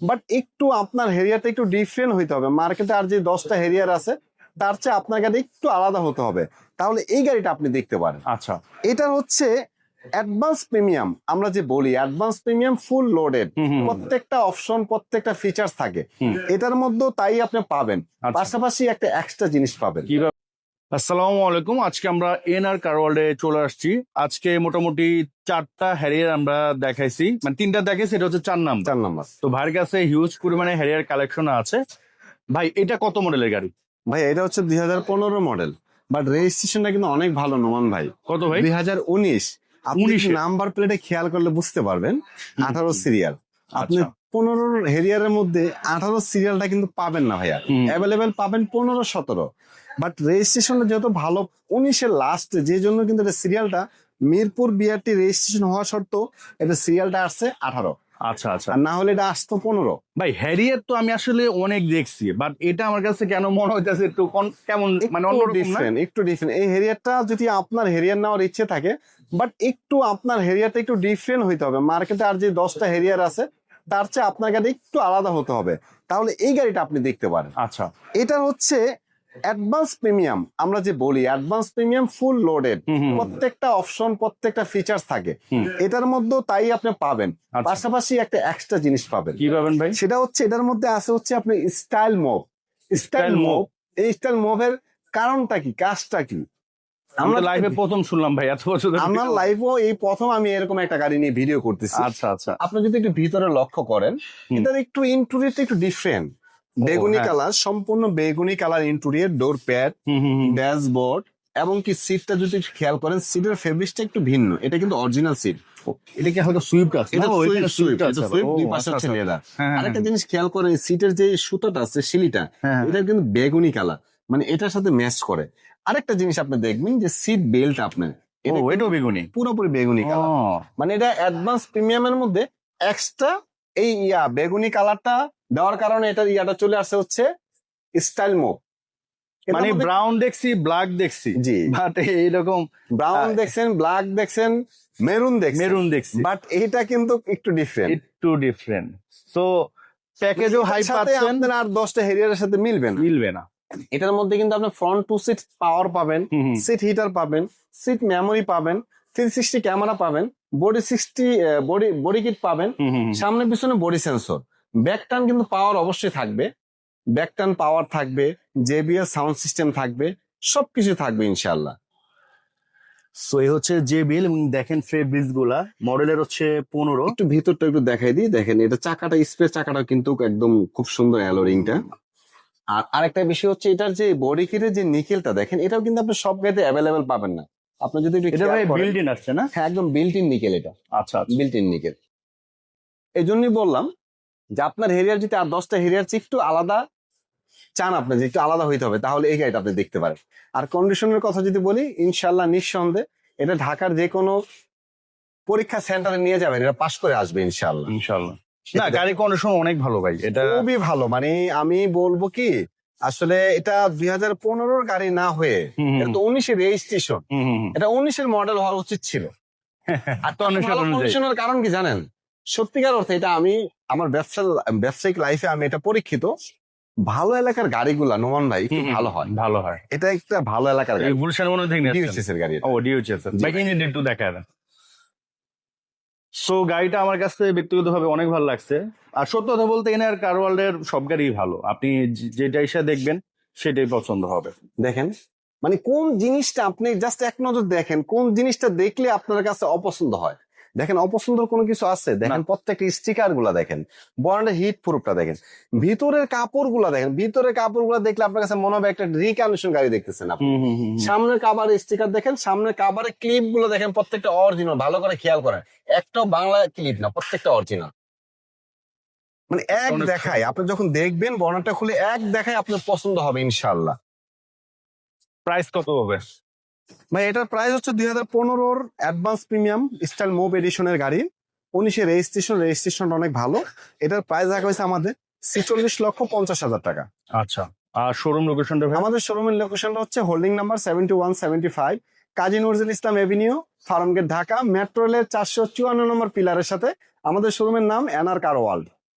But একটু আপনার হেরিয়ারটা একটু ডিফারেন্ট হইতে হবে। মার্কেটে আর যে 10টা হেরিয়ার আছে তার চেয়ে আপনার গাড়ি একটু আলাদা হতে হবে, তাহলে এই গাড়িটা আপনি দেখতে পারেন। আচ্ছা, এটা হচ্ছে অ্যাডভান্স প্রিমিয়াম, আমরা যে বলি অ্যাডভান্স প্রিমিয়াম, ফুল লোডেড, প্রত্যেকটা অপশন প্রত্যেকটা ফিচার্স থাকে এটার মধ্যে, তাই আপনি পাবেন। পাশাপাশি একটা এক্সট্রা জিনিস পাবেন। আসসালামু আলাইকুম। আজকে আমরা এনআর কার ওয়ার্ল্ডে চলে আসছি। আজকে মোটামুটি 4টা হ্যারিয়ার আমরা দেখাইছি, মানে 3টা দেখাইছি, এটা হচ্ছে 4 নাম্বার। তো ভাইয়ের কাছে হিউজ পরিমাণে হ্যারিয়ার কালেকশন আছে। ভাই এটা কত মডেলের গাড়ি? ভাই এটা হচ্ছে 2015 মডেল, বাট রেজিস্ট্রেশনটা কিন্তু অনেক ভালো। নোমান ভাই কত ভাই? 2019। আপনি নাম্বার প্লেটে খেয়াল করলে বুঝতে পারবেন 18 সিরিয়াল। আপনি 15 হেরিয়ারের মধ্যে 18 সিরিয়ালটা কিন্তু পাবেন না ভাইয়া, অ্যাভেলেবেল পাবেন 15, 17। বাট রেজিস্ট্রেশনটা যেহেতু ভালো 19-এর লাস্টে, যে জন্য কিন্তু এটা সিরিয়ালটা মিরপুর বিআরটি রেজিস্ট্রেশন হওয়া সত্ত্বেও এটা সিরিয়ালটা আসছে 18। আচ্ছা আচ্ছা, আর না হলে এটা আসতো 15। ভাই হ্যারিয়ার তো আমি আসলে অনেক দেখছি, বাট এটা আমার কাছে কেন মনে হইতেছে একটু কেমন, মানে একটু ডিফারেন্ট। এই হেরিয়ারটা যদি আপনার হেরিয়ার নেওয়ার ইচ্ছে থাকে, বাট একটু আপনার হেরিয়ারটা একটু ডিফারেন্ট হইতে হবে। মার্কেটে আর যে 10টা হেরিয়ার আছে তার চেয়ে আপনার গাড়ি একটু আলাদা হতে হবে, তাহলে এই গাড়িটা আপনি দেখতে পারেন। আচ্ছা, এটা হচ্ছে অ্যাডভান্স প্রিমিয়াম, আমরা যে বলি অ্যাডভান্স প্রিমিয়াম, ফুল লোডেড, প্রত্যেকটা অপশন প্রত্যেকটা ফিচার্স থাকে এটার মধ্যে, তাই আপনি পাবেন। পাশাপাশি একটা এক্সট্রা জিনিস পাবেন। কি পাবেন ভাই? সেটা হচ্ছে এটার মধ্যে আছে হচ্ছে আপনি স্টাইল মুভ। এই স্টাইল মুভের কারণটা কি, কাজটা কি? আমরা লাইভে প্রথম শুনলাম ভাই, এত বছর আমার লাইভও এই প্রথম আমি এরকম একটা গাড়ি নিয়ে ভিডিও করতেছি। আচ্ছা আচ্ছা, আপনি যদি একটু ভিতরে লক্ষ্য করেন, এটার একটু ইন্টেরিয়রটা একটু ডিফারেন্ট, বেগুনি কালার, সম্পূর্ণ বেগুনি কালার ইন্টেরিয়র, ডোর প্যাড, ড্যাশবোর্ড, এবং কি সিটটা যদি খেয়াল করেন সিটের ফেব্রিক্সটা একটু ভিন্ন। এটা কিন্তু অরিজিনাল সিট। এটা কি হালকা সুইফট আছে? এটা সুইফট, দুই পাশে হচ্ছে লেদার। আরেকটা জিনিস খেয়াল করেন, সিটের যে সুতাটা আছে শিলিটা, এটা কিন্তু বেগুনি কালার, মানে এটার সাথে ম্যাচ করে। আরেকটা জিনিস আপনি দেখবেন যে সিট বেল্ট আপনার এটাও বেগুনি, পুরোপুরি বেগুনি কালার, মানে এটা অ্যাডভান্স প্রিমিয়ামের মধ্যে এক্সট্রা এই বেগুনি কালারটা দেওয়ার কারণে এটার ইয়াটা চলে আসছে হচ্ছে স্টাইল মুভ। মানে ব্রাউন দেখছি, ব্ল্যাক দেখছি, জি, বাট এইরকম ব্রাউন দেখছেন, ব্ল্যাক দেখছেন, মেরুন দেখছি, বাট এইটা কিন্তু একটু ডিফারেন্ট। সো প্যাকেজও হাই পাচ্ছেন, আপনার আর 10টা হেরিয়ারের সাথে মিলবে না। এটার মধ্যে কিন্তু আপনি ফ্রন্ট 2 সিট পাওয়ার পাবেন, সিট হিটার পাবেন, সিট মেমোরি পাবেন, 360 ক্যামেরা পাবেন, বডি কিট পাবেন, সামনে পিছনে বডি সেন্সর, ব্যাক টার্ন কিন্তু পাওয়ার অবশ্যই থাকবে, ব্যাক টার্ন পাওয়ার থাকবে, JBL সাউন্ড সিস্টেম থাকবে, সবকিছু থাকবে ইনশাআল্লাহ। সো এই হচ্ছে JBL, এবং দেখেন ফেব্রিক্স গুলা মডেলের হচ্ছে 15। একটু ভিতরটা একটু দেখাই দিই, দেখেন এটা চাকাটা, স্পেস চাকাটা কিন্তু একদম খুব সুন্দর অ্যালোরিংটা। আর আরেকটা বিষয় হচ্ছে এটার যে বডি কিটের যে নিকেলটা দেখেন, এটাও কিন্তু আপনি সব গাড়িতে অ্যাভেলেবেল পাবেন না। আপনি যদি এটা ভাই বিল্ট ইন আসছে না? হ্যাঁ, একদম বিল্ট ইন নিকেল এটা। আচ্ছা, বিল্ট ইন নিকেল। এই জন্যই বললাম যে আপনার হেরিয়ার যদি আর 10টা হেরিয়ার চেয়ে একটু আলাদা চান, আপনি যে একটু আলাদা হইতে হবে, তাহলে এই গাড়িটা আপনি দেখতে পারেন। আর কন্ডিশনের কথা যদি বলি, ইনশাল্লাহ নিঃসন্দেহে এটা ঢাকার যে কোনো পরীক্ষা সেন্টারে নিয়ে যাবেন, এটা পাশ করে আসবে ইনশাল্লাহ। না, গাড়ি কন্ডিশন অনেক ভালো ভাই, এটা খুবই ভালো। মানে আমি বলবো কি, আসলে এটা 2015 গাড়ি না হয়ে এটা তো 19-এর রেজিস্ট্রেশন, এটা 19-এর মডেল হওয়া উচিত ছিল। আর কন্ডিশনের কারণ কি জানেন? সত্যিকার অর্থে এটা আমি আমার ব্যবসায়িক লাইফে আমি এটা পরীক্ষিত, ভালো এলাকার গাড়িগুলা নোমান ভাই একটু ভালো হয়। এটা একটা ভালো এলাকার গাড়ি, গুলশান মনে হয় ডিউএসএস এর গাড়ি। ও ডিউএসএস, বাইক ইঞ্জিন একটু দেখা দেন। সো গাড়িটা আমার কাছে ব্যক্তিগতভাবে অনেক ভালো লাগছে। আর সত্য কথা বলতে এনআর কার ওয়ার্ল্ডের সব গাড়ি ভালো, আপনি যেটা এসে দেখবেন সেটাই পছন্দ হবে। দেখেন, মানে কোন জিনিসটা আপনি জাস্ট এক নজর দেখেন, কোন জিনিসটা দেখলে আপনার কাছে অপছন্দ হয়। দেখেন, অপছন্দের কোনো কিছু আছে? দেখেন প্রত্যেকটা স্টিকার গুলা দেখেন, বর্ণের হিট প্রুফটা দেখেন, ভিতরের কাপড় গুলা দেখেন, ভিতরের কাপড় গুলা দেখলে আপনার কাছে মনে হবে একটা রিকন্ডিশন গাড়ি দেখতেছেন আপনি। সামনের কাভারের স্টিকার দেখেন, সামনের কাভারের ক্লিপ গুলো দেখেন, প্রত্যেকটা অরিজিনাল, ভালো করে খেয়াল করেন, একটাও বাংলা ক্লিপ না, প্রত্যেকটা অরিজিনাল। মানে এক দেখায় আপনি যখন দেখবেন বর্ণাটা খুলে এক দেখায় আপনার পছন্দ হবে ইনশাআল্লাহ। প্রাইস কত হবে ভাই? এটার প্রাইস হচ্ছে 2015-র অ্যাডভান্স প্রিমিয়াম স্টাইল মুভ এডিশনের গাড়ি, 19-এর রেজিস্ট্রেশন অনেক ভালো। এটার প্রাইস রাখা হয়েছে আমাদের 46,50,000 টাকা। আচ্ছা, আর শোরুম লোকেশনটা? আমাদের শোরুমের লোকেশনটা হচ্ছে holding number 7175, Kazi Nazrul Islam Avenue, Farmgate, Dhaka. Metro রেলের 454 নম্বর পিলারের সাথে আমাদের শোরুমের নাম এনআর কার ওয়ার্ল্ড।